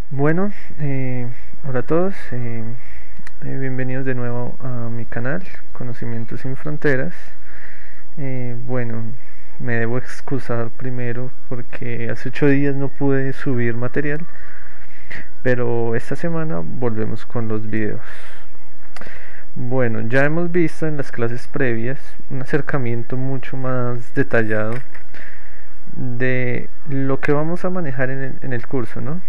Bueno, hola a todos, bienvenidos de nuevo a mi canal, Conocimientos sin Fronteras. Bueno, me debo excusar primero porque hace 8 días no pude subir material, pero esta semana volvemos con los videos. Bueno, ya hemos visto en las clases previas un acercamiento mucho más detallado de lo que vamos a manejar en el curso, ¿no?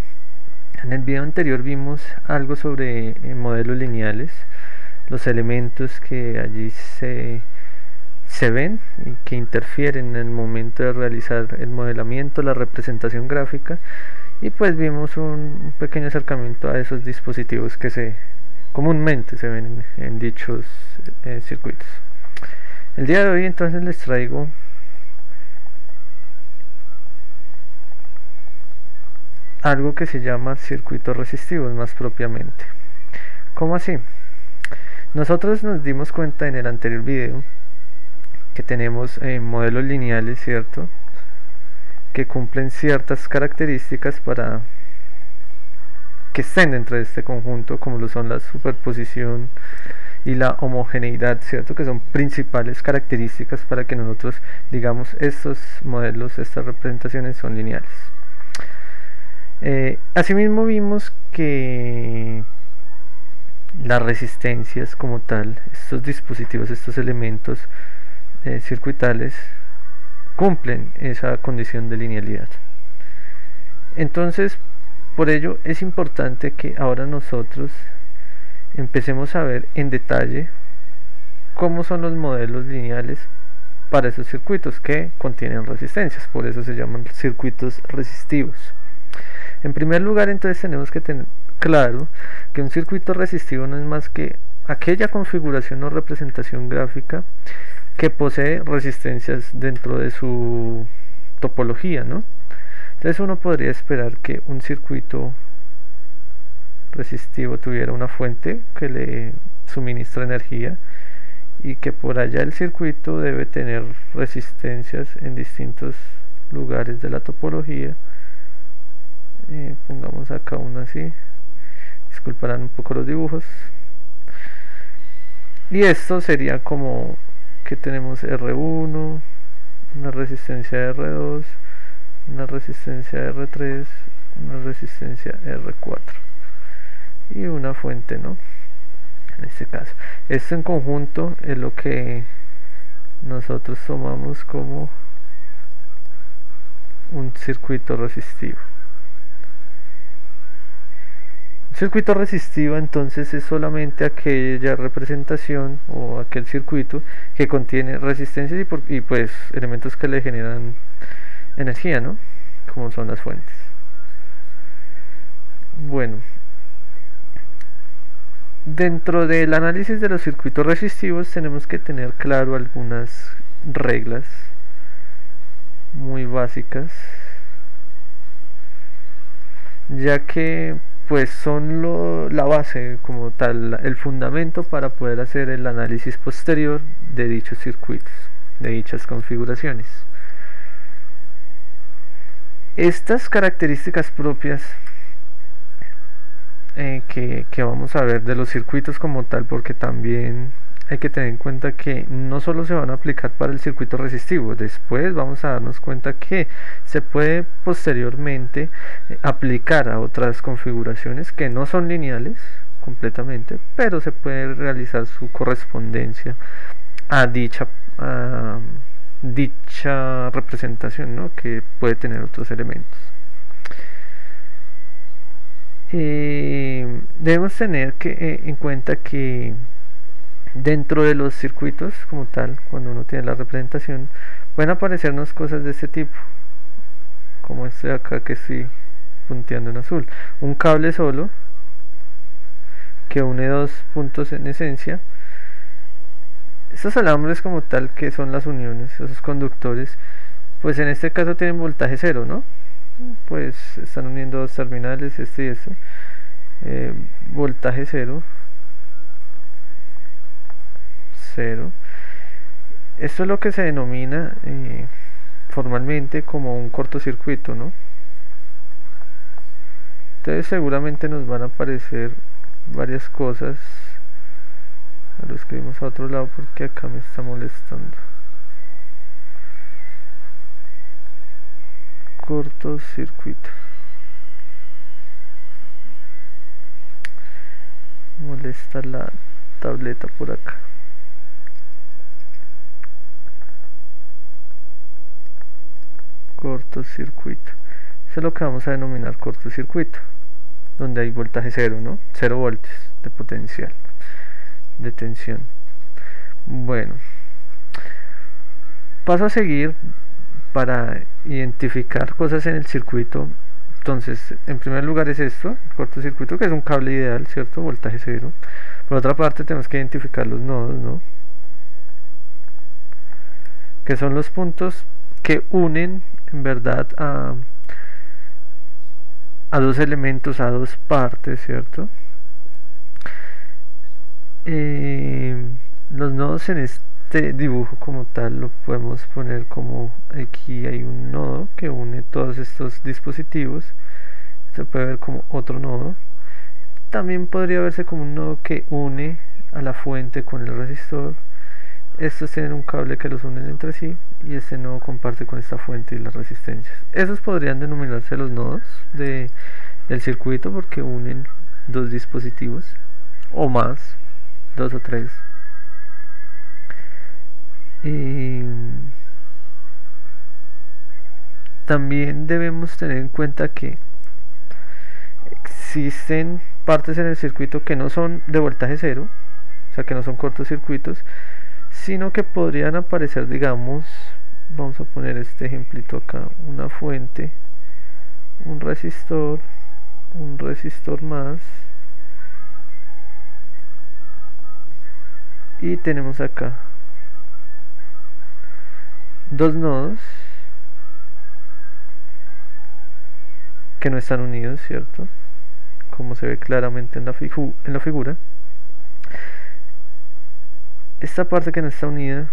En el video anterior vimos algo sobre modelos lineales, los elementos que allí se ven y que interfieren en el momento de realizar el modelamiento, la representación gráfica, y pues vimos un pequeño acercamiento a esos dispositivos que comúnmente se ven en dichos circuitos. El día de hoy entonces les traigo algo que se llama circuitos resistivos más propiamente. ¿Cómo así? Nosotros nos dimos cuenta en el anterior video que tenemos modelos lineales, ¿cierto? Que cumplen ciertas características para que estén dentro de este conjunto, como lo son la superposición y la homogeneidad, ¿cierto? Que son principales características para que nosotros digamos estos modelos, estas representaciones son lineales. Asimismo vimos que las resistencias como tal, estos dispositivos, estos elementos circuitales cumplen esa condición de linealidad. Entonces, por ello es importante que ahora nosotros empecemos a ver en detalle cómo son los modelos lineales para esos circuitos que contienen resistencias, por eso se llaman circuitos resistivos. En primer lugar, entonces tenemos que tener claro que un circuito resistivo no es más que aquella configuración o representación gráfica que posee resistencias dentro de su topología, ¿no? Entonces uno podría esperar que un circuito resistivo tuviera una fuente que le suministra energía y que por allá el circuito debe tener resistencias en distintos lugares de la topología. Pongamos acá uno así, disculparán un poco los dibujos, y esto sería como que tenemos R1, una resistencia R2, una resistencia R3, una resistencia R4 y una fuente, ¿no? En este caso, esto en conjunto es lo que nosotros tomamos como un circuito resistivo. Un circuito resistivo entonces es solamente aquella representación o aquel circuito que contiene resistencias y pues elementos que le generan energía, ¿no? Como son las fuentes. Bueno, dentro del análisis de los circuitos resistivos tenemos que tener claro algunas reglas muy básicas, ya que pues son la base como tal, el fundamento para poder hacer el análisis posterior de dichos circuitos, de dichas configuraciones. Estas características propias que vamos a ver de los circuitos como tal, porque también hay que tener en cuenta que no solo se van a aplicar para el circuito resistivo, después vamos a darnos cuenta que se puede posteriormente aplicar a otras configuraciones que no son lineales completamente, pero se puede realizar su correspondencia a dicha representación, ¿no? Que puede tener otros elementos. Debemos tener en cuenta que dentro de los circuitos como tal, cuando uno tiene la representación, pueden aparecernos cosas de este tipo, como este de acá que estoy punteando en azul, un cable solo que une dos puntos en esencia. Estos alambres como tal, que son las uniones, esos conductores, pues en este caso tienen voltaje cero, ¿no? Pues están uniendo dos terminales, este y este, voltaje cero. Esto es lo que se denomina formalmente como un cortocircuito, ¿no? Entonces seguramente nos van a aparecer varias cosas. Lo escribimos a otro lado porque acá me está molestando. Cortocircuito. Molesta la tableta por acá. Cortocircuito. Eso es lo que vamos a denominar cortocircuito, donde hay voltaje cero, ¿no? 0 voltios de potencial, de tensión. Bueno, paso a seguir para identificar cosas en el circuito. Entonces, en primer lugar es esto, el cortocircuito, que es un cable ideal, ¿cierto? Voltaje cero. Por otra parte, tenemos que identificar los nodos, ¿no? Que son los puntos que unen, en verdad, a dos elementos, a dos partes, ¿cierto? Los nodos en este dibujo como tal lo podemos poner como aquí hay un nodo que une todos estos dispositivos. Se puede ver como otro nodo. También podría verse como un nodo que une a la fuente con el resistor. Estos tienen un cable que los unen entre sí y este nodo comparte con esta fuente y las resistencias. Esos podrían denominarse los nodos del circuito porque unen dos dispositivos o más, 2 o 3. También debemos tener en cuenta que existen partes en el circuito que no son de voltaje cero, o sea que no son cortocircuitos, sino que podrían aparecer, digamos, vamos a poner este ejemplito acá, una fuente, un resistor más, y tenemos acá dos nodos que no están unidos, ¿cierto? Como se ve claramente en la figura. Esta parte que no está unida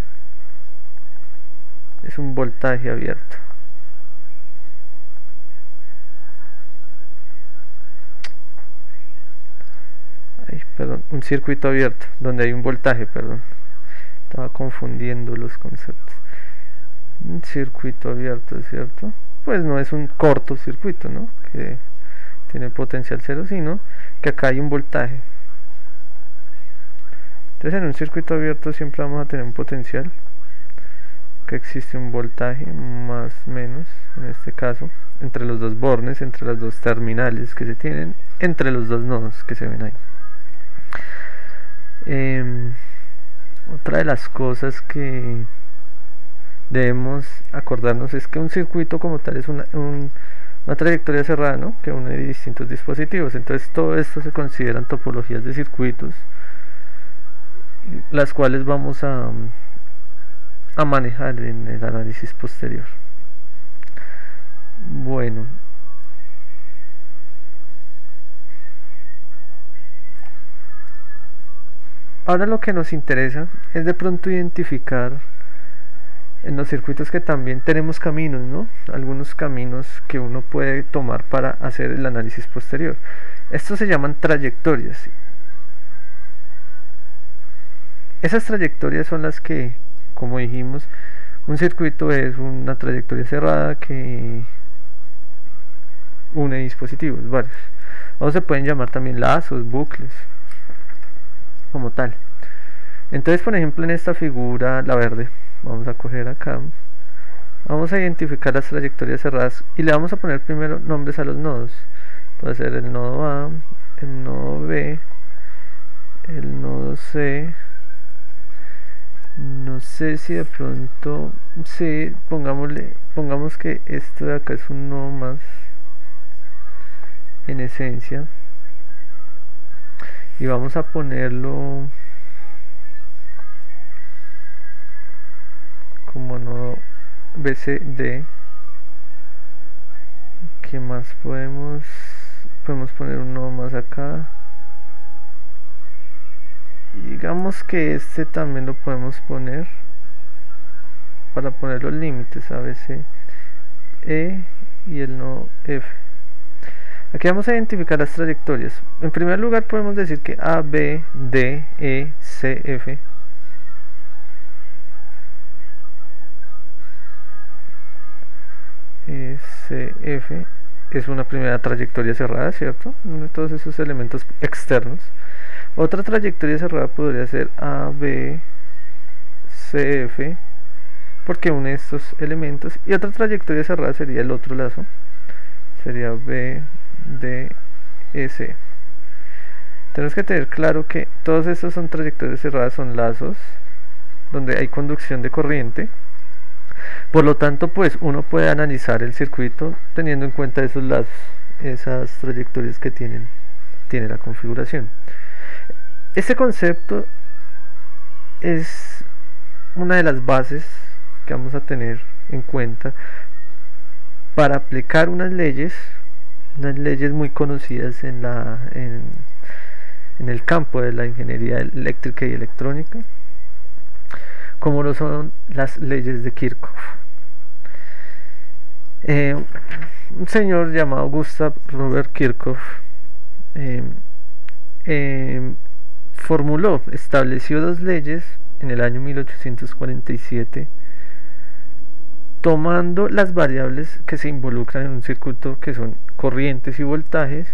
es un voltaje abierto. Perdón, un circuito abierto, donde hay un voltaje, perdón. Estaba confundiendo los conceptos. Un circuito abierto, ¿cierto? Pues no es un cortocircuito, ¿no? Que tiene potencial cero, sino que acá hay un voltaje. Entonces en un circuito abierto siempre vamos a tener un potencial, que existe un voltaje más o menos, en este caso, entre los dos bornes, entre las dos terminales que se tienen, entre los dos nodos que se ven ahí. Otra de las cosas que debemos acordarnos es que un circuito como tal es una trayectoria cerrada, ¿no? Que une distintos dispositivos. Entonces todo esto se consideran topologías de circuitos, las cuales vamos a manejar en el análisis posterior. Bueno, ahora lo que nos interesa es de pronto identificar en los circuitos que también tenemos caminos, ¿no? Algunos caminos que uno puede tomar para hacer el análisis posterior. Estos se llaman trayectorias. Esas trayectorias son las que, como dijimos, un circuito es una trayectoria cerrada que une dispositivos varios. O se pueden llamar también lazos, bucles, como tal. Entonces, por ejemplo, en esta figura, la verde, vamos a coger acá, vamos a identificar las trayectorias cerradas y le vamos a poner primero nombres a los nodos. Puede ser el nodo A, el nodo B, el nodo C. No sé si de pronto, sí, pongamos que esto de acá es un nodo más, en esencia, y vamos a ponerlo como nodo BCD. ¿Qué más podemos poner un nodo más acá? Y digamos que este también lo podemos poner para poner los límites a BC, E y el nodo F. Aquí vamos a identificar las trayectorias. En primer lugar podemos decir que A, B, D, E, C, F CF es una primera trayectoria cerrada, ¿cierto? Uno de todos esos elementos externos. Otra trayectoria cerrada podría ser AB, CF, porque une estos elementos. Y otra trayectoria cerrada sería el otro lazo, sería BDS. Tenemos que tener claro que todos estos son trayectorias cerradas, son lazos donde hay conducción de corriente. Por lo tanto, pues uno puede analizar el circuito teniendo en cuenta esos lazos, esas trayectorias que tiene la configuración. Este concepto es una de las bases que vamos a tener en cuenta para aplicar unas leyes muy conocidas en el campo de la ingeniería eléctrica y electrónica, como lo son las leyes de Kirchhoff. Un señor llamado Gustav Robert Kirchhoff estableció dos leyes en el año 1847, tomando las variables que se involucran en un circuito, que son corrientes y voltajes,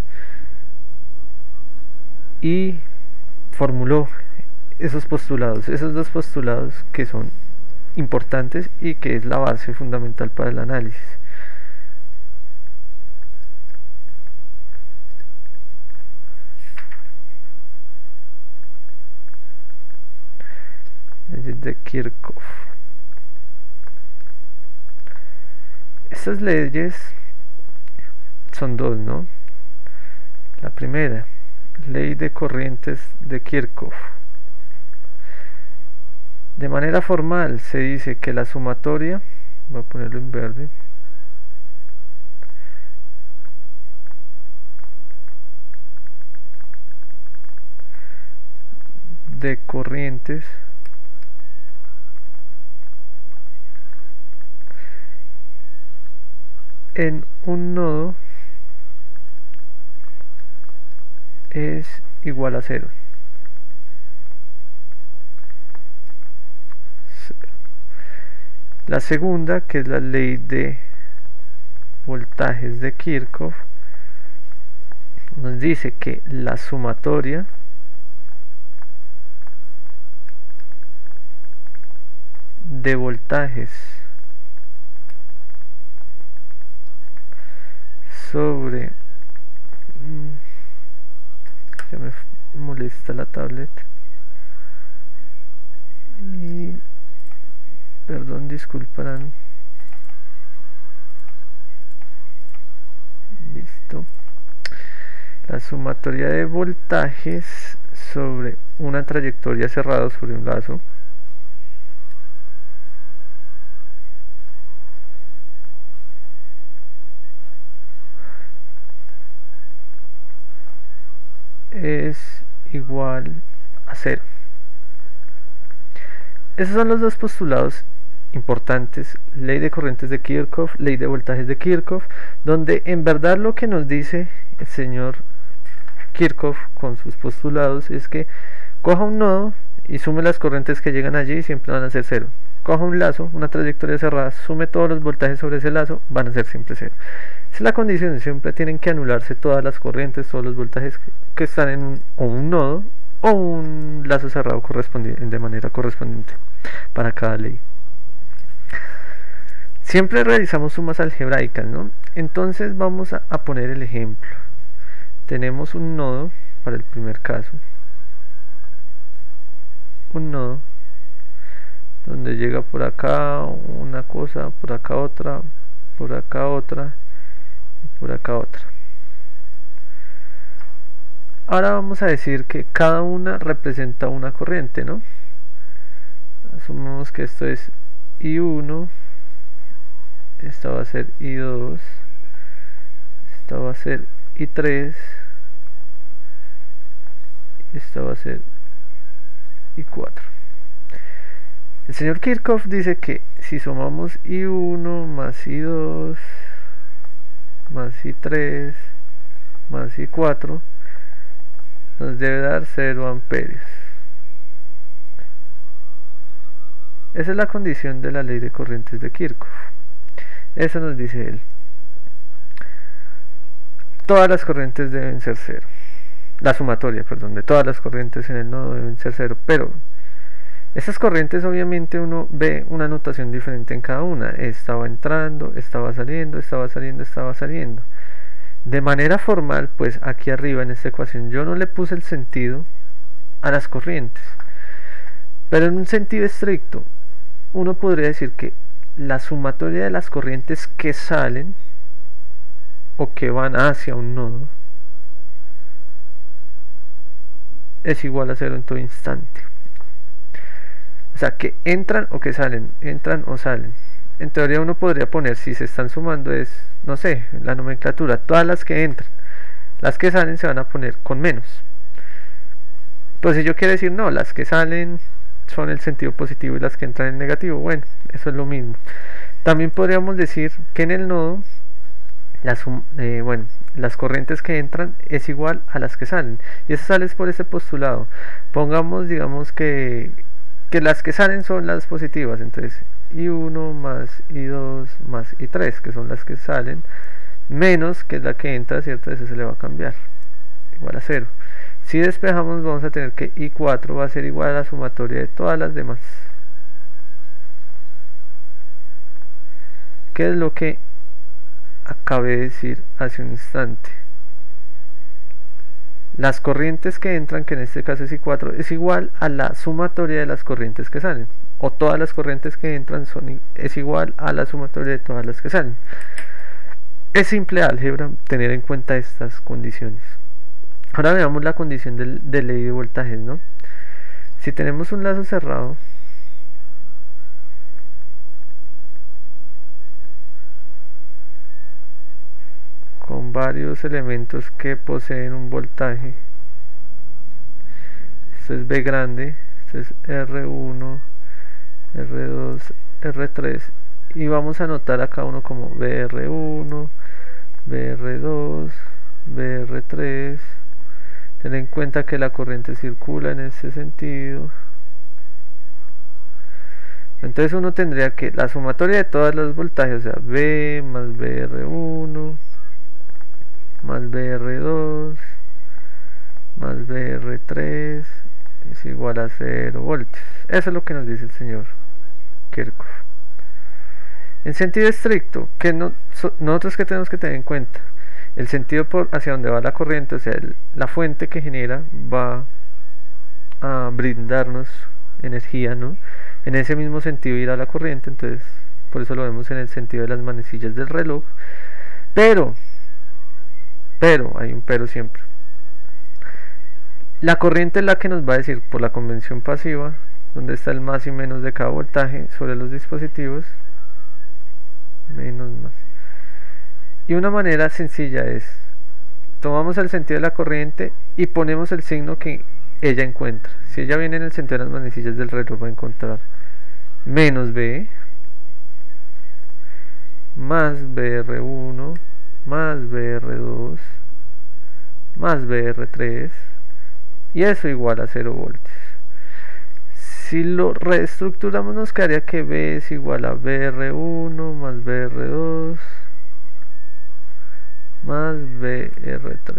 y formuló esos dos postulados que son importantes y que es la base fundamental para el análisis. Leyes de Kirchhoff. Estas leyes son dos, ¿no? La primera, ley de corrientes de Kirchhoff. De manera formal se dice que la sumatoria, voy a ponerlo en verde, de corrientes en un nodo es igual a 0. La segunda, que es la ley de voltajes de Kirchhoff, nos dice que la sumatoria de voltajes sobre ya me molesta la tablet y perdón, disculparán. Listo. La sumatoria de voltajes sobre una trayectoria cerrada sobre un lazo es igual a 0. Esos son los dos postulados importantes: ley de corrientes de Kirchhoff, ley de voltajes de Kirchhoff, donde en verdad lo que nos dice el señor Kirchhoff con sus postulados es que coja un nodo y sume las corrientes que llegan allí y siempre van a ser 0. Coja un lazo, una trayectoria cerrada, sume todos los voltajes sobre ese lazo, van a ser siempre 0. Esa es la condición, siempre tienen que anularse todas las corrientes, todos los voltajes que están en un nodo o un lazo cerrado de manera correspondiente para cada ley. Siempre realizamos sumas algebraicas, ¿no? Entonces vamos a poner el ejemplo. Tenemos un nodo para el primer caso, un nodo donde llega por acá una cosa, por acá otra, por acá otra y por acá otra. Ahora vamos a decir que cada una representa una corriente, ¿no? Asumimos que esto es I1, esta va a ser I2, esta va a ser I3, y esta va a ser I4. El señor Kirchhoff dice que si sumamos I1 más I2 más I3 más I4 nos debe dar 0 amperios. Esa es la condición de la ley de corrientes de Kirchhoff. Eso nos dice él. Todas las corrientes deben ser 0. La sumatoria, perdón, de todas las corrientes en el nodo deben ser 0, pero esas corrientes obviamente uno ve una notación diferente en cada una. Estaba entrando, estaba saliendo, estaba saliendo, estaba saliendo. De manera formal, pues aquí arriba en esta ecuación yo no le puse el sentido a las corrientes, pero en un sentido estricto uno podría decir que la sumatoria de las corrientes que salen o que van hacia un nodo es igual a 0 en todo instante. O sea, que entran o que salen, entran o salen. En teoría uno podría poner, si se están sumando es, no sé, la nomenclatura, todas las que entran. Las que salen se van a poner con menos. Pues si yo quiero decir, no, las que salen son el sentido positivo y las que entran en negativo, bueno, eso es lo mismo. También podríamos decir que en el nodo las corrientes que entran es igual a las que salen, y eso sale por ese postulado. Pongamos, digamos que las que salen son las positivas, entonces I1 más I2 más I3, que son las que salen, menos, que es la que entra, ¿cierto? Eso se le va a cambiar, igual a 0. Si despejamos vamos a tener que I4 va a ser igual a la sumatoria de todas las demás, que es lo que acabé de decir hace un instante. Las corrientes que entran, que en este caso es I4, es igual a la sumatoria de las corrientes que salen, o todas las corrientes que entran es igual a la sumatoria de todas las que salen. Es simple álgebra tener en cuenta estas condiciones. Ahora veamos la condición de ley de voltajes, ¿no? Si tenemos un lazo cerrado, con varios elementos que poseen un voltaje, esto es B grande, esto es R1, R2, R3, y vamos a anotar a cada uno como BR1, BR2, BR3. Ten en cuenta que la corriente circula en ese sentido. Entonces uno tendría que la sumatoria de todos los voltajes, o sea, B más BR1 más BR2 más BR3 es igual a 0 voltios. Eso es lo que nos dice el señor Kirchhoff. En sentido estricto, nosotros que tenemos que tener en cuenta, el sentido hacia donde va la corriente, o sea, la fuente que genera va a brindarnos energía, ¿no? En ese mismo sentido irá la corriente, entonces por eso lo vemos en el sentido de las manecillas del reloj. Pero hay un pero siempre. La corriente es la que nos va a decir, por la convención pasiva, donde está el más y menos de cada voltaje sobre los dispositivos, menos más. Y una manera sencilla es, tomamos el sentido de la corriente y ponemos el signo que ella encuentra. Si ella viene en el sentido de las manecillas del reloj, va a encontrar menos B más BR1 más BR2 más BR3, y eso igual a 0 voltios. Si lo reestructuramos nos quedaría que B es igual a BR1 más BR2 más BR3,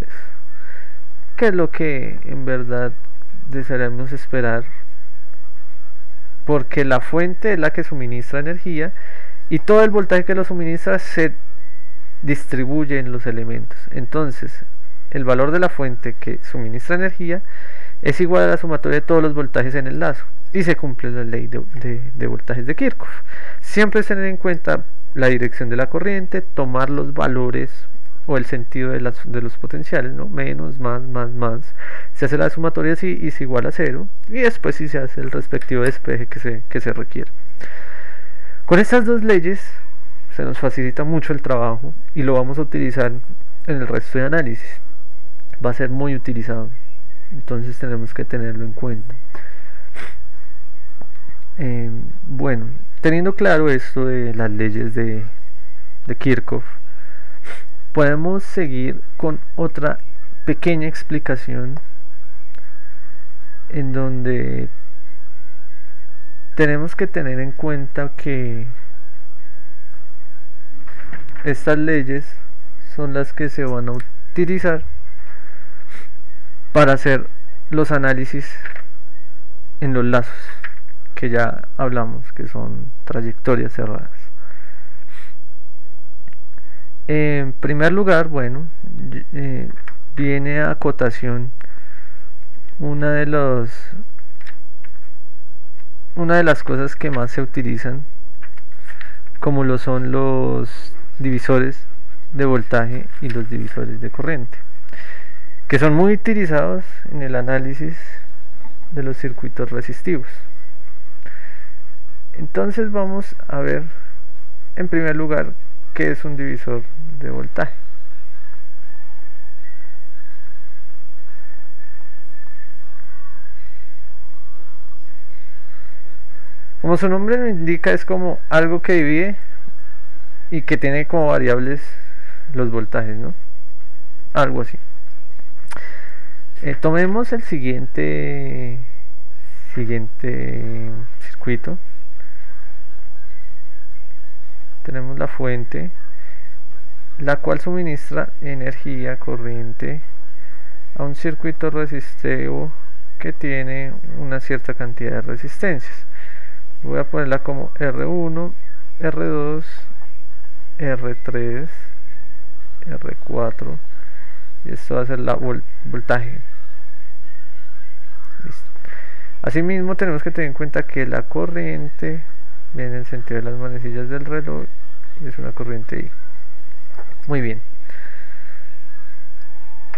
que es lo que en verdad desearíamos esperar, porque la fuente es la que suministra energía y todo el voltaje que lo suministra se distribuye en los elementos. Entonces el valor de la fuente que suministra energía es igual a la sumatoria de todos los voltajes en el lazo, y se cumple la ley de voltajes de Kirchhoff. Siempre es tener en cuenta la dirección de la corriente, tomar los valores o el sentido de los potenciales, ¿no? Menos, más, se hace la sumatoria así y es igual a 0, y después sí se hace el respectivo despeje que se requiere. Con estas dos leyes se nos facilita mucho el trabajo y lo vamos a utilizar en el resto de análisis. Va a ser muy utilizado, entonces tenemos que tenerlo en cuenta. Bueno, teniendo claro esto de las leyes de Kirchhoff, podemos seguir con otra pequeña explicación en donde tenemos que tener en cuenta que estas leyes son las que se van a utilizar para hacer los análisis en los lazos que ya hablamos, que son trayectorias cerradas. En primer lugar, bueno, viene a acotación una de las cosas que más se utilizan, como lo son los divisores de voltaje y los divisores de corriente, que son muy utilizados en el análisis de los circuitos resistivos. Entonces vamos a ver en primer lugar qué es un divisor de voltaje. Como su nombre lo indica, es como algo que divide y que tiene como variables los voltajes, ¿no? Algo así. Tomemos el siguiente circuito. Tenemos la fuente, la cual suministra energía, corriente, a un circuito resistivo que tiene una cierta cantidad de resistencias. Voy a ponerla como R1, R2, R3, R4, y esto va a ser la voltaje. Listo. Asimismo tenemos que tener en cuenta que la corriente viene en el sentido de las manecillas del reloj y es una corriente I. Muy bien.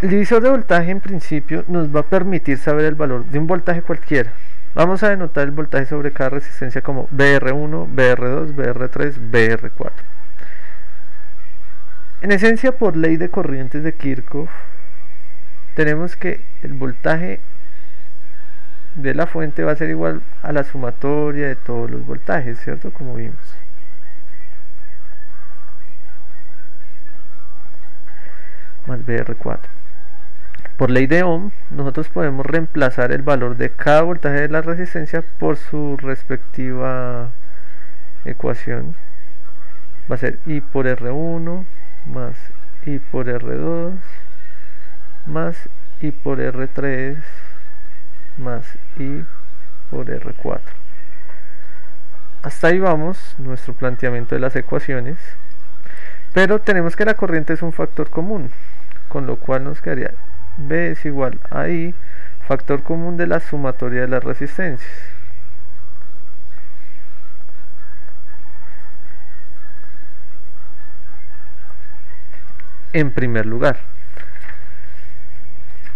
El divisor de voltaje en principio nos va a permitir saber el valor de un voltaje cualquiera. Vamos a denotar el voltaje sobre cada resistencia como BR1, BR2, BR3, BR4. En esencia, por ley de corrientes de Kirchhoff, tenemos que el voltaje de la fuente va a ser igual a la sumatoria de todos los voltajes, ¿cierto? Como vimos. Más BR4. Por ley de Ohm, nosotros podemos reemplazar el valor de cada voltaje de la resistencia por su respectiva ecuación. Va a ser I por R1 más I por R2 más I por R3 más I por R4. Hasta ahí vamos nuestro planteamiento de las ecuaciones, pero tenemos que la corriente es un factor común, con lo cual nos quedaría B es igual a I, factor común de la sumatoria de las resistencias. En primer lugar.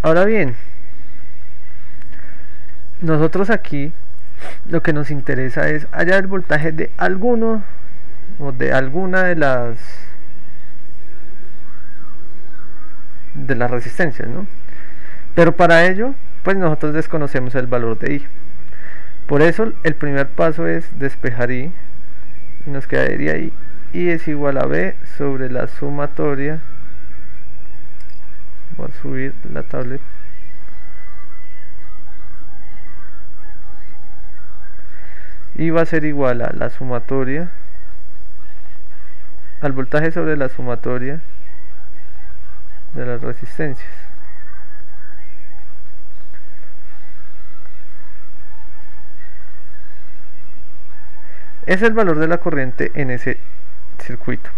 Ahora bien, nosotros aquí lo que nos interesa es hallar el voltaje de alguno o de alguna de las resistencias, ¿no? Pero para ello, pues nosotros desconocemos el valor de I. Por eso el primer paso es despejar I y nos quedaría I. I es igual a B sobre la sumatoria. Voy a subir la tablet. Y va a ser igual a la sumatoria, al voltaje sobre la sumatoria de las resistencias. Es el valor de la corriente en ese circuito.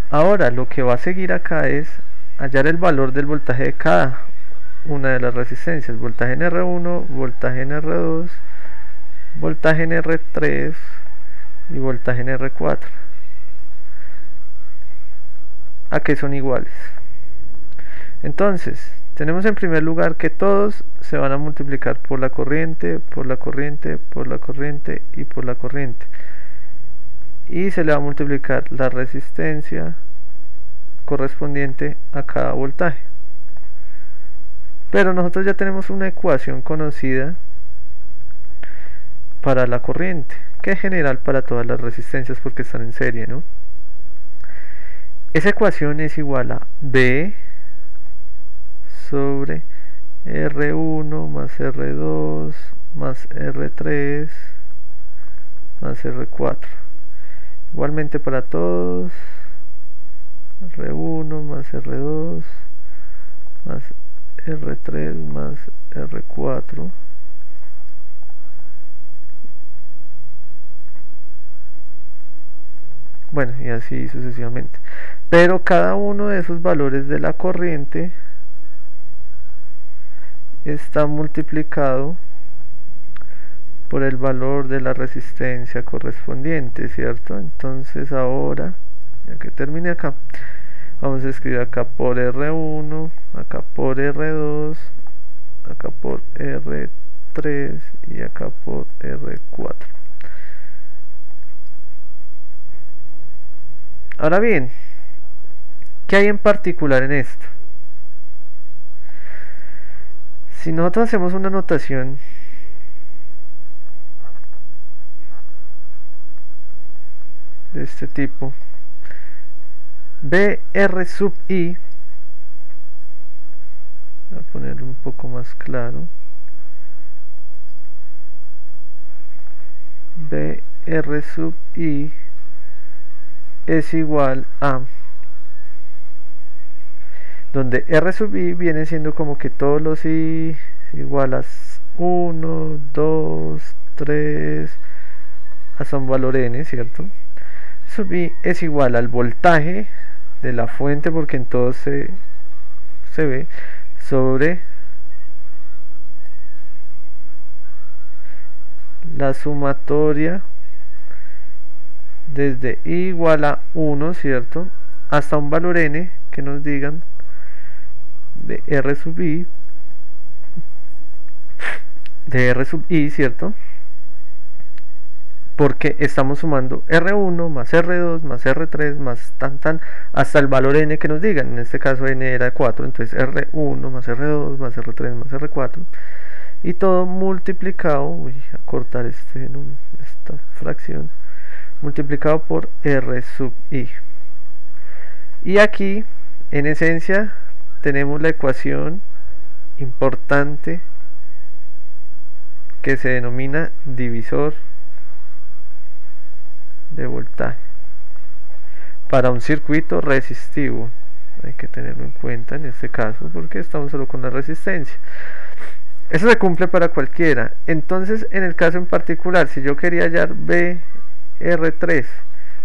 Ahora lo que va a seguir acá es hallar el valor del voltaje de cada una de las resistencias. Voltaje en R1, voltaje en R2, voltaje en R3 y voltaje en R4. ¿A qué son iguales? Entonces, tenemos en primer lugar que todos se van a multiplicar por la corriente, por la corriente, por la corriente y por la corriente. Y se le va a multiplicar la resistencia correspondiente a cada voltaje. Pero nosotros ya tenemos una ecuación conocida para la corriente, que es general para todas las resistencias porque están en serie, ¿no? esa ecuación es igual a B sobre R1 más R2 más R3 más R4. Igualmente para todos, R1 más R2 más R3 más R4. Bueno, y así sucesivamente. Pero cada uno de esos valores de la corriente está multiplicado por el valor de la resistencia correspondiente, ¿cierto? Entonces ahora, ya que termine acá, vamos a escribir acá por R1, acá por R2, acá por R3 y acá por R4. Ahora bien, ¿qué hay en particular en esto? Si nosotros hacemos una notación de este tipo, BR sub I, voy a ponerlo un poco más claro, BR sub I es igual a, donde R sub I viene siendo como que todos los I igual a 1, 2, 3, hasta un valor n, ¿cierto? Sub I es igual al voltaje de la fuente, porque en todo se ve, sobre la sumatoria desde I igual a 1, ¿cierto? Hasta un valor n que nos digan de R sub I, ¿cierto? Porque estamos sumando R1 más R2 más R3 más hasta el valor n que nos digan. En este caso n era 4, entonces R1 más R2 más R3 más R4, y todo multiplicado, voy a cortar esta fracción, multiplicado por R sub I. Y aquí, en esencia, tenemos la ecuación importante que se denomina divisor de voltaje para un circuito resistivo. Hay que tenerlo en cuenta en este caso porque estamos solo con la resistencia. Eso se cumple para cualquiera. Entonces, en el caso en particular, si yo quería hallar BR3,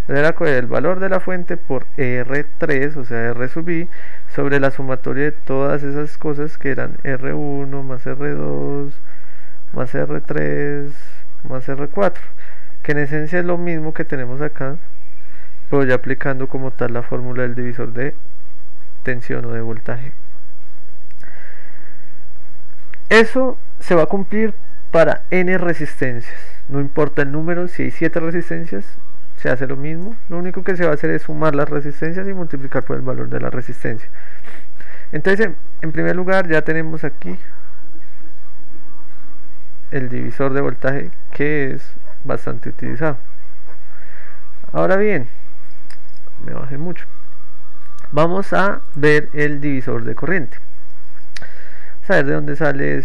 era coger el valor de la fuente por R3, o sea R sub I, sobre la sumatoria de todas esas cosas que eran R1 más R2 más R3 más R4, que en esencia es lo mismo que tenemos acá, pero ya aplicando como tal la fórmula del divisor de tensión o de voltaje. Eso se va a cumplir para n resistencias, no importa el número. Si hay 7 resistencias, se hace lo mismo. Lo único que se va a hacer es sumar las resistencias y multiplicar por el valor de la resistencia. Entonces, en primer lugar, ya tenemos aquí el divisor de voltaje, que es bastante utilizado. Ahora bien, me bajé mucho. Vamos a ver el divisor de corriente. Vamos a ver de dónde sale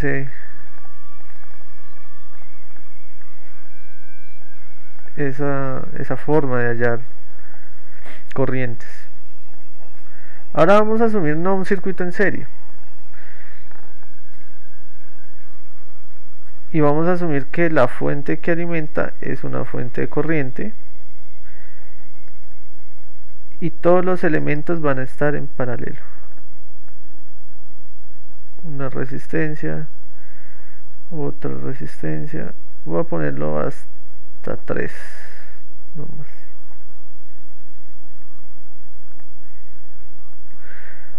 esa forma de hallar corrientes. Ahora vamos a asumir no un circuito en serie, y vamos a asumir que la fuente que alimenta es una fuente de corriente y todos los elementos van a estar en paralelo. Una resistencia, otra resistencia, voy a ponerlo hasta 3 nomás.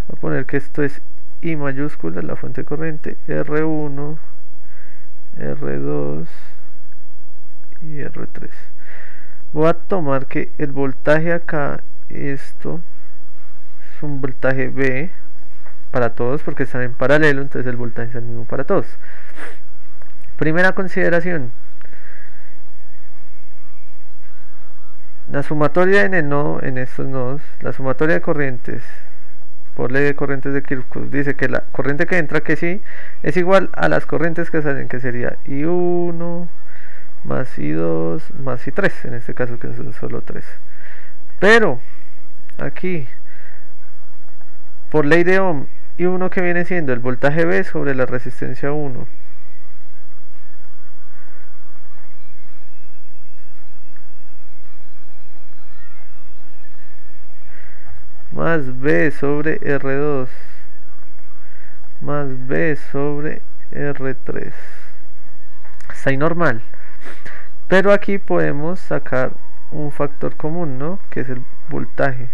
Voy a poner que esto es I mayúscula, la fuente de corriente, R1, R2 y R3. Voy a tomar que el voltaje acá, esto es un voltaje B para todos porque están en paralelo, entonces el voltaje es el mismo para todos. Primera consideración: La sumatoria en el nodo, en estos nodos, la sumatoria de corrientes por ley de corrientes de Kirchhoff dice que la corriente que entra, que sí, es igual a las corrientes que salen, que sería I1 más I2 más I3, en este caso que son solo 3. Pero aquí, por ley de Ohm, I1 que viene siendo el voltaje V sobre la resistencia 1, más V sobre R2 más V sobre R3. Está ahí normal. Pero aquí podemos sacar un factor común, ¿no? Que es el voltaje.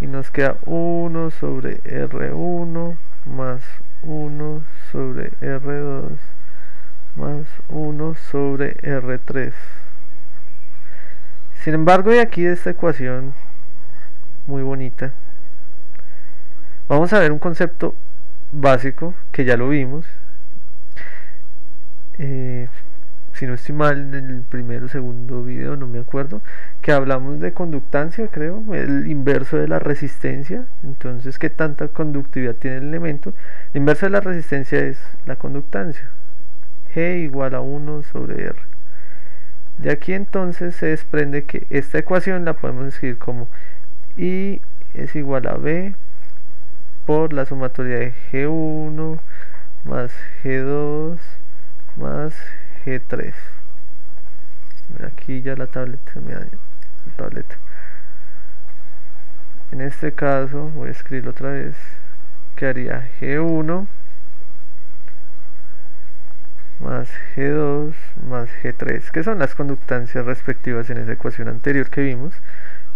Y nos queda 1 sobre R1 más 1 sobre R2 más 1 sobre R3. Sin embargo, de aquí de esta ecuación muy bonita, vamos a ver un concepto básico que ya lo vimos. Si no estoy mal, en el primero o segundo video, no me acuerdo, que hablamos de conductancia, creo, el inverso de la resistencia. Entonces, ¿qué tanta conductividad tiene el elemento? El inverso de la resistencia es la conductancia, G igual a 1 sobre R. De aquí entonces se desprende que esta ecuación la podemos escribir como I es igual a B por la sumatoria de G1 más G2 más G3. Aquí ya la tableta se me daña. La tableta. En este caso voy a escribirlo otra vez. Quedaría G1 más G2 más G3, que son las conductancias respectivas en esa ecuación anterior que vimos,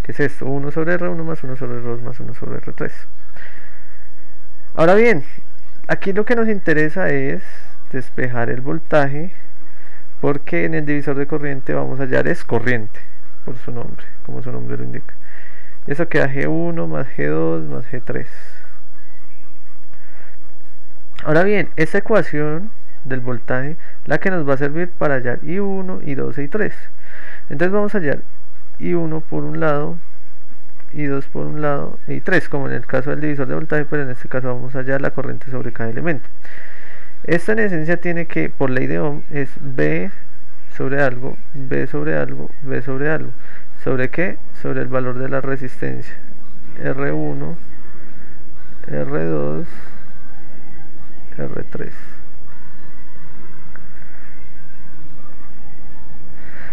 que es esto, 1 sobre R1 más 1 sobre R2 más 1 sobre R3. Ahora bien, aquí lo que nos interesa es despejar el voltaje, porque en el divisor de corriente vamos a hallar es corriente, por su nombre, como su nombre lo indica. Eso queda G1 más G2 más G3. Ahora bien, esta ecuación del voltaje, la que nos va a servir para hallar I1, I2 y I3. Entonces vamos a hallar I1 por un lado, I2 por un lado y I3, como en el caso del divisor de voltaje, pero en este caso vamos a hallar la corriente sobre cada elemento. Esta en esencia tiene que, por ley de Ohm, es B sobre algo, B sobre algo, B sobre algo. ¿Sobre qué? Sobre el valor de la resistencia. R1, R2, R3.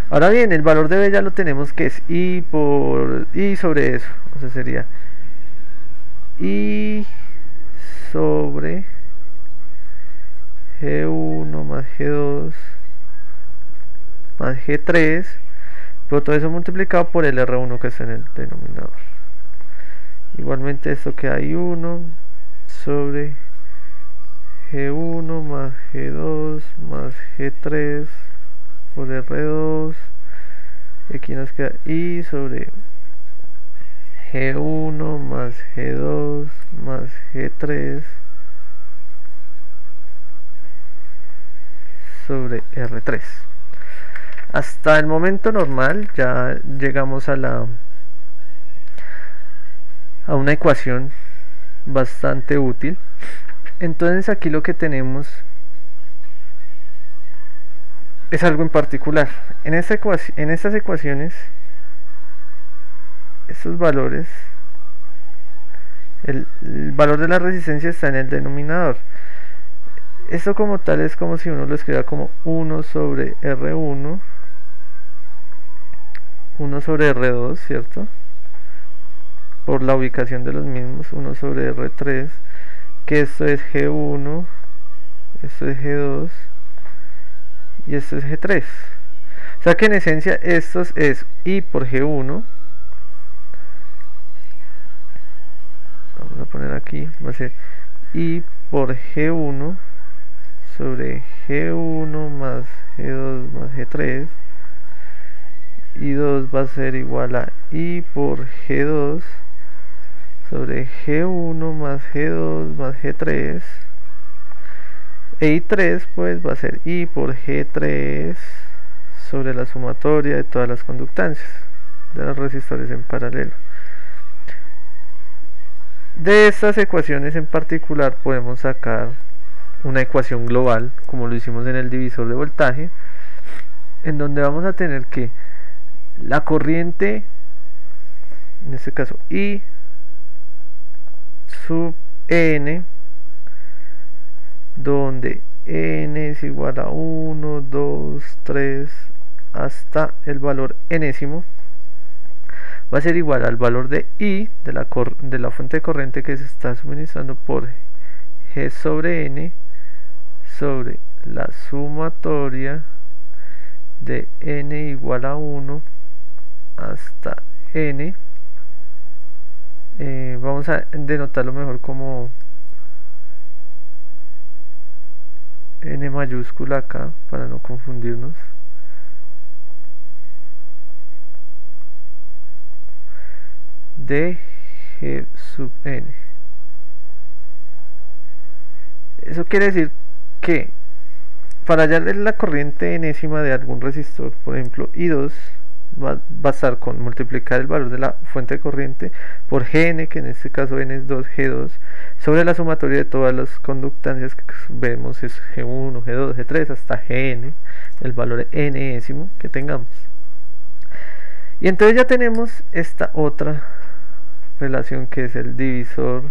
Ahora bien, el valor de B ya lo tenemos, que es I por I sobre eso. O sea, sería I sobre G1 más G2 más G3, pero todo eso multiplicado por el R1 que está en el denominador. Igualmente esto queda I1 sobre G1 más G2 más G3 por R2. Y aquí nos queda I sobre G1 más G2 más G3 sobre R3. Hasta el momento normal, ya llegamos a una ecuación bastante útil. Entonces aquí lo que tenemos es algo en particular. En estas ecuaciones, estos valores, el valor de la resistencia está en el denominador. Esto como tal es como si uno lo escribiera como 1 sobre R1, 1 sobre R2, ¿cierto? Por la ubicación de los mismos, 1 sobre R3, que esto es G1, esto es G2 y esto es G3. O sea que en esencia esto es I por G1. Vamos a poner aquí, va a ser I por G1 sobre G1 más G2 más G3. Y 2 va a ser igual a I por G2 sobre G1 más G2 más G3. E I3 pues va a ser I por G3 sobre la sumatoria de todas las conductancias. de los resistores en paralelo. De estas ecuaciones en particular podemos sacar una ecuación global, como lo hicimos en el divisor de voltaje, en donde vamos a tener que la corriente, en este caso I sub n, donde n es igual a 1, 2, 3, hasta el valor enésimo, va a ser igual al valor de I, de la fuente de corriente que se está suministrando, por G sobre N, sobre la sumatoria de N igual a 1 hasta N. Vamos a denotarlo mejor como N mayúscula acá, para no confundirnos. De G sub N. Eso quiere decir que para hallar la corriente enésima de algún resistor, por ejemplo I2, va a bastar con multiplicar el valor de la fuente de corriente por Gn, que en este caso n es 2G2, sobre la sumatoria de todas las conductancias que vemos, es G1, G2, G3 hasta Gn, el valor enésimo que tengamos. Y entonces ya tenemos esta otra relación, que es el divisor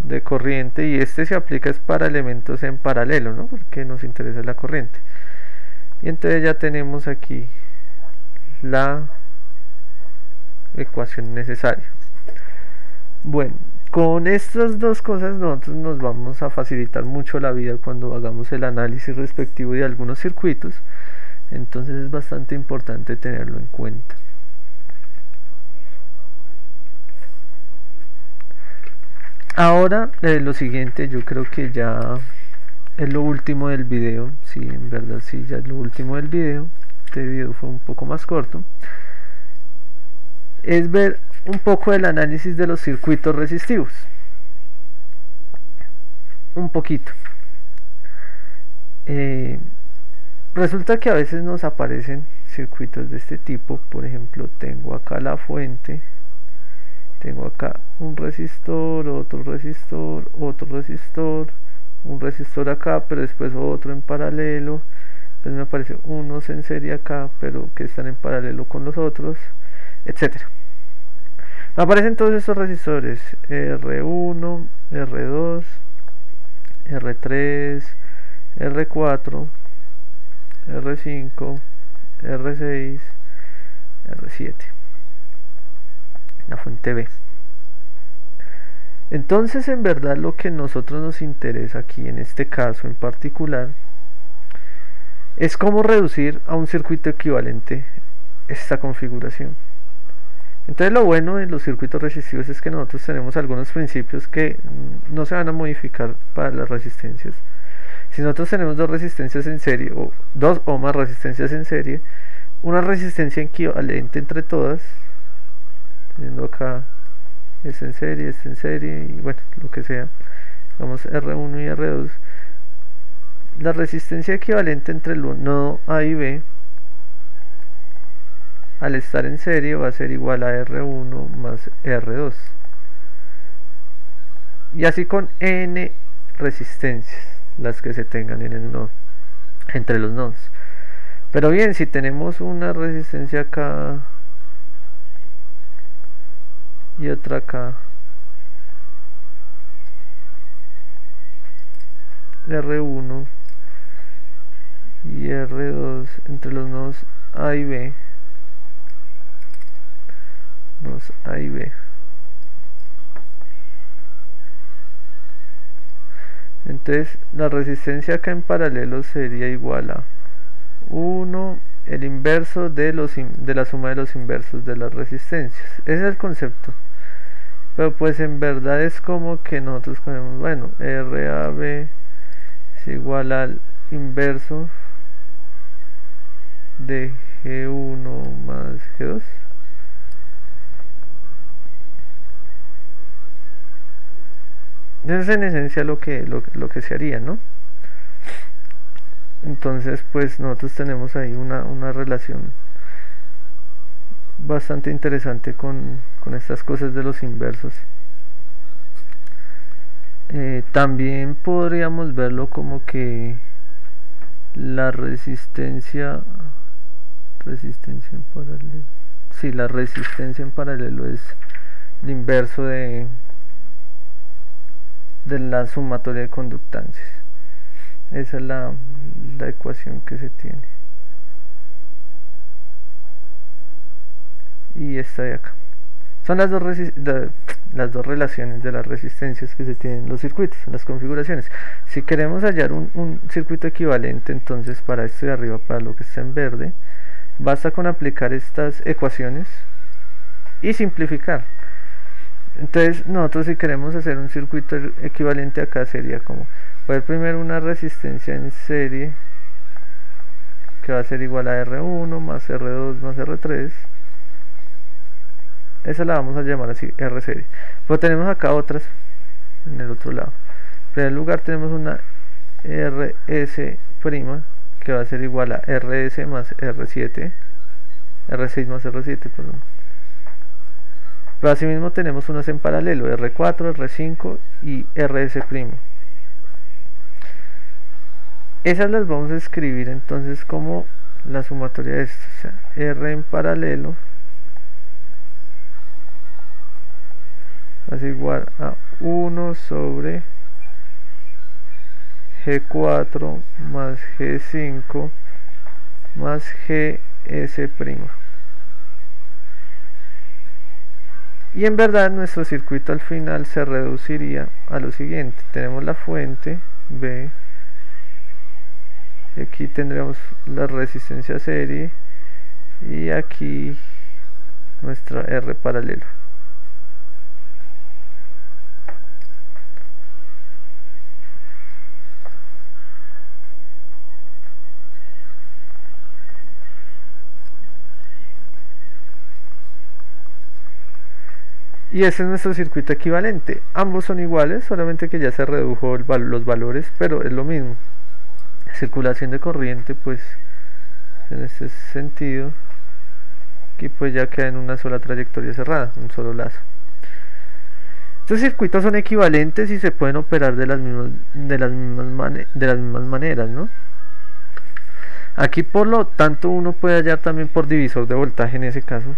de corriente, y este se aplica es para elementos en paralelo, ¿no? Porque nos interesa la corriente. Y entonces ya tenemos aquí la ecuación necesaria. Bueno, con estas dos cosas nosotros nos vamos a facilitar mucho la vida cuando hagamos el análisis respectivo de algunos circuitos. Entonces es bastante importante tenerlo en cuenta. Ahora lo siguiente, yo creo que ya es lo último del video. Sí, en verdad sí, ya es lo último del video. Este video fue un poco más corto. Es ver un poco el análisis de los circuitos resistivos. Un poquito. Resulta que a veces nos aparecen circuitos de este tipo. Por ejemplo, tengo acá la fuente, tengo acá un resistor, otro resistor, otro resistor, un resistor acá, pero después otro en paralelo. Después me aparecen unos en serie acá, pero que están en paralelo con los otros, etcétera. Me aparecen todos estos resistores: R1, R2, R3, R4, R5, R6, R7, la fuente B. Entonces, en verdad, lo que a nosotros nos interesa aquí, en este caso en particular, es cómo reducir a un circuito equivalente esta configuración. Entonces, lo bueno de los circuitos resistivos es que nosotros tenemos algunos principios que no se van a modificar para las resistencias. Si nosotros tenemos dos resistencias en serie, o dos o más resistencias en serie, una resistencia equivalente entre todas, teniendo acá este en serie, y bueno, lo que sea, vamos R1 y R2, la resistencia equivalente entre el nodo A y B, al estar en serie, va a ser igual a R1 más R2, y así con n resistencias, las que se tengan en el nodo, entre los nodos. Pero bien, si tenemos una resistencia acá y otra acá, R1 y R2 entre los nodos A y B, nodos A y B, entonces la resistencia acá en paralelo sería igual a 1 el inverso de la suma de los inversos de las resistencias. Ese es el concepto, pero pues en verdad es como que nosotros cogemos, bueno, RAB es igual al inverso de G1 más G2. Eso es en esencia lo que se haría, ¿no? Entonces, pues nosotros tenemos ahí una relación bastante interesante con estas cosas de los inversos. También podríamos verlo como que la resistencia en paralelo, sí, la resistencia en paralelo es el inverso de la sumatoria de conductancias. Esa es la ecuación que se tiene. Y esta de acá. Son las dos relaciones de las resistencias que se tienen en los circuitos, en las configuraciones. Si queremos hallar un circuito equivalente, entonces para esto de arriba, para lo que está en verde, basta con aplicar estas ecuaciones y simplificar. Entonces nosotros, si queremos hacer un circuito equivalente acá, sería como poner primero una resistencia en serie que va a ser igual a R1 más R2 más R3. Esa la vamos a llamar así, R serie. Pero tenemos acá otras en el otro lado. En primer lugar tenemos una RS' que va a ser igual a RS más R7, R6 más R7, perdón. Pero asimismo tenemos unas en paralelo, R4, R5 y RS'. Esas las vamos a escribir entonces como la sumatoria de esto, o sea, R en paralelo es igual a 1 sobre G4 más G5 más GS'. Y en verdad nuestro circuito al final se reduciría a lo siguiente. Tenemos la fuente B, aquí tendríamos la resistencia serie y aquí nuestra R paralelo. Y ese es nuestro circuito equivalente. Ambos son iguales, solamente que ya se redujo los valores, pero es lo mismo. Circulación de corriente, pues en este sentido, aquí pues ya queda en una sola trayectoria cerrada, un solo lazo. Estos circuitos son equivalentes y se pueden operar de las mismas maneras, ¿no? Aquí por lo tanto uno puede hallar también por divisor de voltaje en ese caso.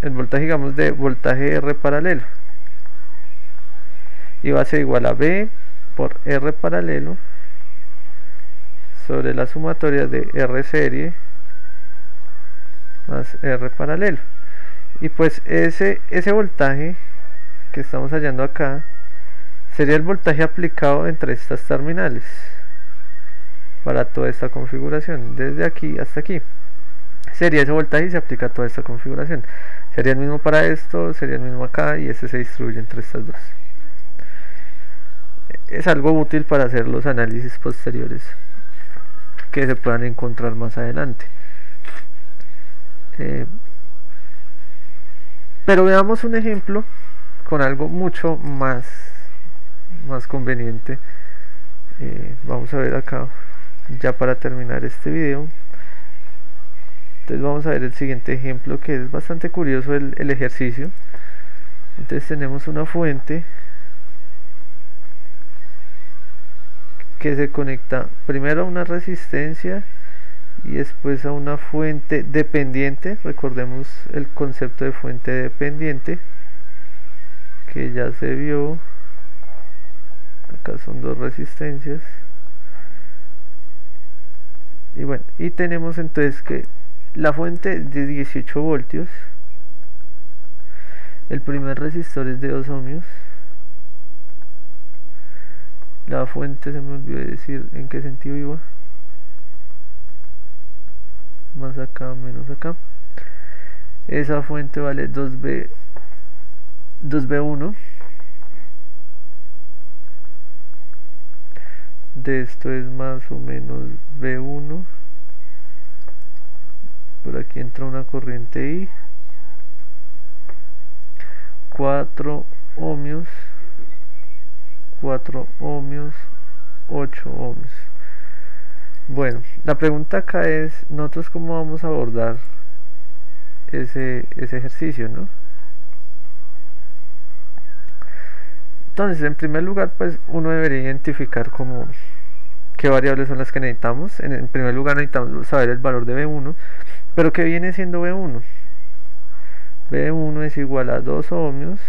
El voltaje, digamos, de voltaje R paralelo, y va a ser igual a B por R paralelo sobre la sumatoria de R serie más R paralelo. Y pues ese voltaje que estamos hallando acá sería el voltaje aplicado entre estas terminales para toda esta configuración, desde aquí hasta aquí. Sería ese voltaje y se aplica a toda esta configuración. Sería el mismo para esto, sería el mismo acá, y este se distribuye entre estas dos. Es algo útil para hacer los análisis posteriores que se puedan encontrar más adelante. Pero veamos un ejemplo con algo mucho más conveniente. Vamos a ver acá, ya para terminar este video. Entonces vamos a ver el siguiente ejemplo, que es bastante curioso el ejercicio. Entonces tenemos una fuente que se conecta primero a una resistencia y después a una fuente dependiente. Recordemos el concepto de fuente dependiente que ya se vio. Acá son dos resistencias. Y bueno, y tenemos entonces que la fuente de 18 voltios, el primer resistor es de 2 ohmios, la fuente, se me olvidó decir en qué sentido iba, más acá menos acá, esa fuente vale 2V1, de esto es más o menos V1. Por aquí entra una corriente I, 4 ohmios, 4 ohmios, 8 ohmios. Bueno, la pregunta acá es, nosotros cómo vamos a abordar ese ejercicio, ¿no? Entonces, en primer lugar, pues uno debería identificar como qué variables son las que necesitamos. En primer lugar necesitamos saber el valor de B1, pero ¿qué viene siendo B1? B1 es igual a 2 ohmios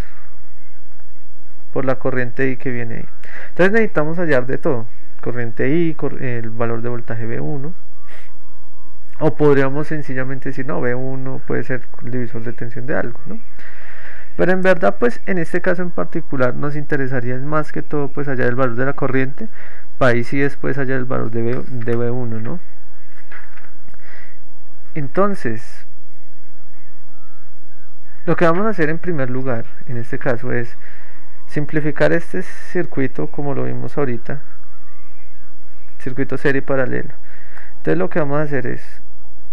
por la corriente I que viene ahí. Entonces necesitamos hallar de todo: corriente I, el valor de voltaje B1, o podríamos sencillamente decir, no, B1 puede ser el divisor de tensión de algo, ¿no? Pero en verdad, pues en este caso en particular nos interesaría más que todo pues hallar el valor de la corriente, para ahí sí después hallar el valor de B1, ¿no? Entonces, lo que vamos a hacer en primer lugar, en este caso, es simplificar este circuito como lo vimos ahorita, circuito serie paralelo. Entonces lo que vamos a hacer es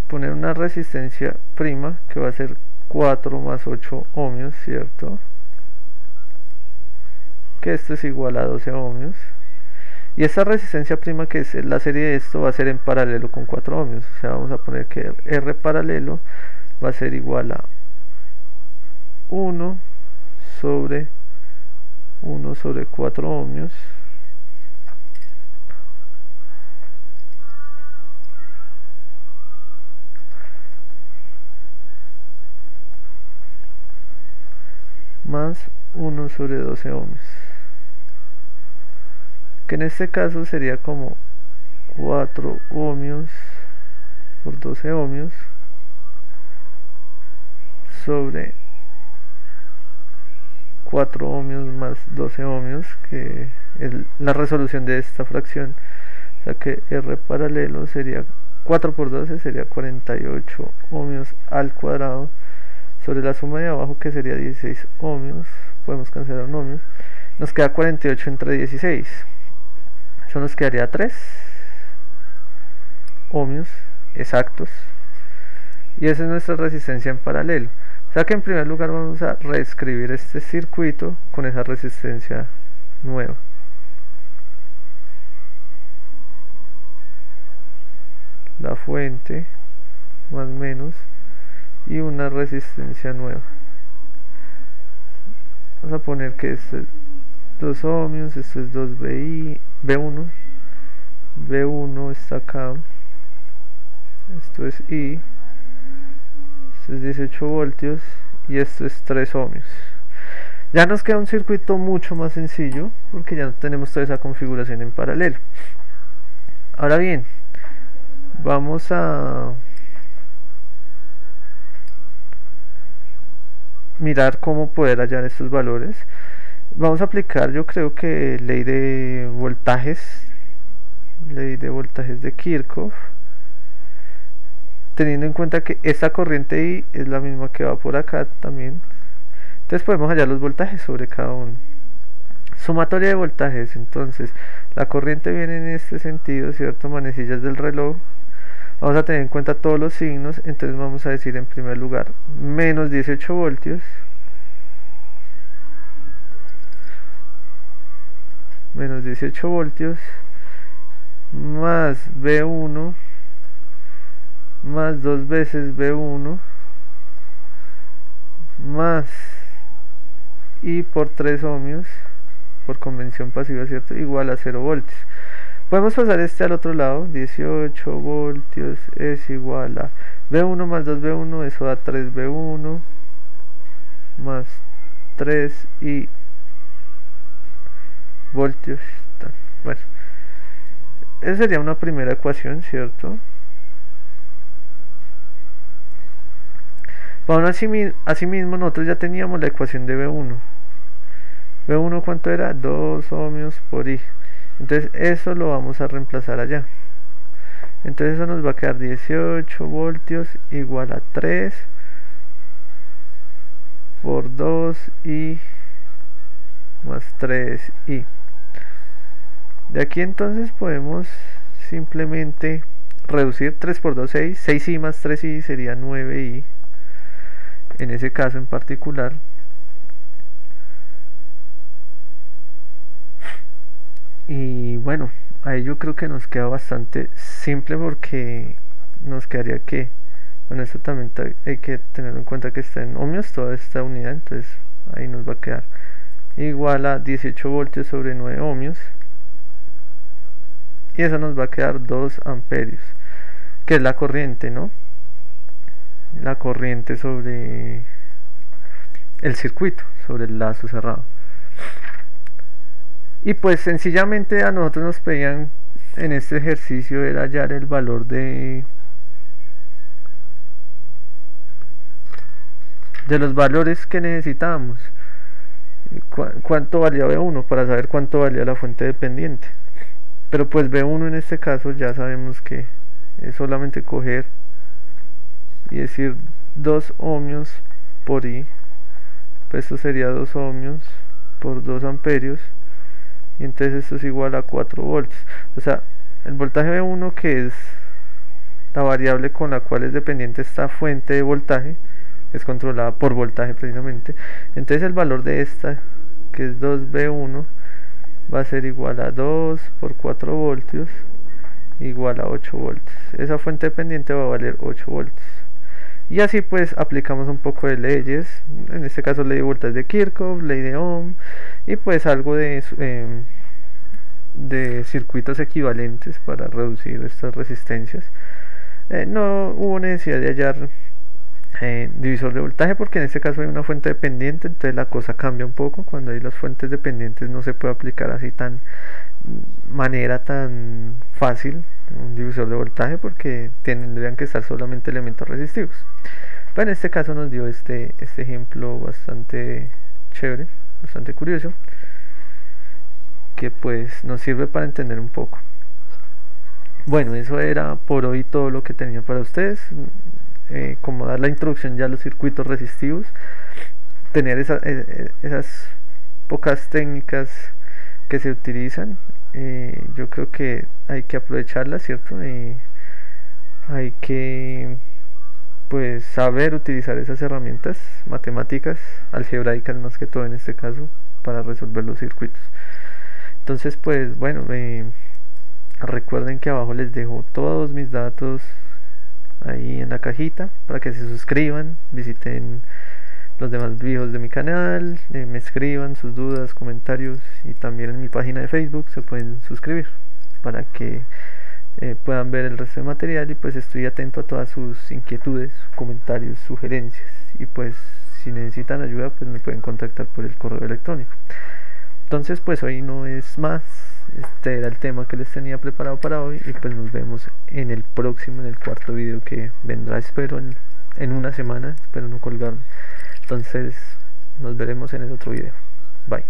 poner una resistencia prima que va a ser 4 más 8 ohmios, ¿cierto? Que esto es igual a 12 ohmios. Y esta resistencia prima, que es la serie de esto, va a ser en paralelo con 4 ohmios. O sea, vamos a poner que R paralelo va a ser igual a 1 sobre 4 ohmios más 1 sobre 12 ohmios, que en este caso sería como 4 ohmios por 12 ohmios sobre 4 ohmios más 12 ohmios, que es la resolución de esta fracción. O sea que R paralelo sería 4 por 12 sería 48 ohmios al cuadrado sobre la suma de abajo, que sería 16 ohmios. Podemos cancelar un ohmios, nos queda 48 entre 16, eso nos quedaría 3 ohmios exactos, y esa es nuestra resistencia en paralelo. O sea que en primer lugar vamos a reescribir este circuito con esa resistencia nueva. La fuente más menos y una resistencia nueva. Vamos a poner que esto es 2 ohmios, esto es 2 B1, B1 está acá, esto es I, esto es 18 voltios y esto es 3 ohmios. Ya nos queda un circuito mucho más sencillo porque ya no tenemos toda esa configuración en paralelo. Ahora bien, vamos a mirar cómo poder hallar estos valores. Vamos a aplicar, yo creo que ley de voltajes de Kirchhoff, teniendo en cuenta que esta corriente I es la misma que va por acá también. Entonces podemos hallar los voltajes sobre cada uno. Sumatoria de voltajes. Entonces la corriente viene en este sentido, ¿cierto? Manecillas del reloj. Vamos a tener en cuenta todos los signos. Entonces vamos a decir en primer lugar menos 18 voltios menos 18 voltios más B1 más 2 veces B1 más I por 3 ohmios por convención pasiva, ¿cierto? Igual a 0 voltios. Podemos pasar este al otro lado. 18 voltios es igual a B1 más 2B1, eso da 3B1 más 3 I voltios. Bueno, esa sería una primera ecuación, ¿cierto? Bueno, asimismo nosotros ya teníamos la ecuación de B1. B1 ¿cuánto era? 2 ohmios por I. Entonces eso lo vamos a reemplazar allá. Entonces eso nos va a quedar 18 voltios igual a 3 por 2I más 3I. De aquí entonces podemos simplemente reducir 3 por 2, 6. 6I más 3I sería 9I. En ese caso en particular. Y bueno, ahí yo creo que nos queda bastante simple porque nos quedaría que Bueno, esto también hay que tener en cuenta que está en ohmios toda esta unidad, entonces ahí nos va a quedar igual a 18 voltios sobre 9 ohmios, y eso nos va a quedar 2 amperios, que es la corriente, ¿no? La corriente sobre el circuito, sobre el lazo cerrado. Y pues sencillamente a nosotros nos pedían en este ejercicio era hallar el valor de los valores que necesitábamos. Cuánto valía B1 para saber cuánto valía la fuente dependiente. Pero pues B1 en este caso ya sabemos que es solamente coger y decir 2 ohmios por I. Pues esto sería 2 ohmios por 2 amperios. Y entonces esto es igual a 4 voltios. O sea, el voltaje B1, que es la variable con la cual es dependiente esta fuente de voltaje, es controlada por voltaje precisamente. Entonces el valor de esta, que es 2B1, va a ser igual a 2 por 4 voltios igual a 8 voltios. Esa fuente dependiente va a valer 8 voltios. Y así pues aplicamos un poco de leyes, en este caso ley de voltaje de Kirchhoff, ley de Ohm, y pues algo de circuitos equivalentes para reducir estas resistencias. No hubo necesidad de hallar divisor de voltaje, porque en este caso hay una fuente dependiente, entonces la cosa cambia un poco. Cuando hay las fuentes dependientes no se puede aplicar así tan manera tan fácil un divisor de voltaje, porque tendrían que estar solamente elementos resistivos. Pero en este caso nos dio este ejemplo bastante chévere, bastante curioso, que pues nos sirve para entender un poco. Bueno, eso era por hoy todo lo que tenía para ustedes. Como dar la introducción ya a los circuitos resistivos, tener esas pocas técnicas que se utilizan. Yo creo que hay que aprovecharlas, ¿cierto? Hay que pues saber utilizar esas herramientas matemáticas, algebraicas más que todo en este caso, para resolver los circuitos. Entonces pues bueno, recuerden que abajo les dejo todos mis datos ahí en la cajita para que se suscriban, visiten los demás videos de mi canal, me escriban sus dudas, comentarios, y también en mi página de Facebook se pueden suscribir para que puedan ver el resto de material, y pues estoy atento a todas sus inquietudes, comentarios, sugerencias, y pues si necesitan ayuda pues me pueden contactar por el correo electrónico. Entonces pues hoy no es más, este era el tema que les tenía preparado para hoy, y pues nos vemos en el próximo, en el cuarto video que vendrá, espero en una semana, espero no colgarme. Entonces nos veremos en el otro video. Bye.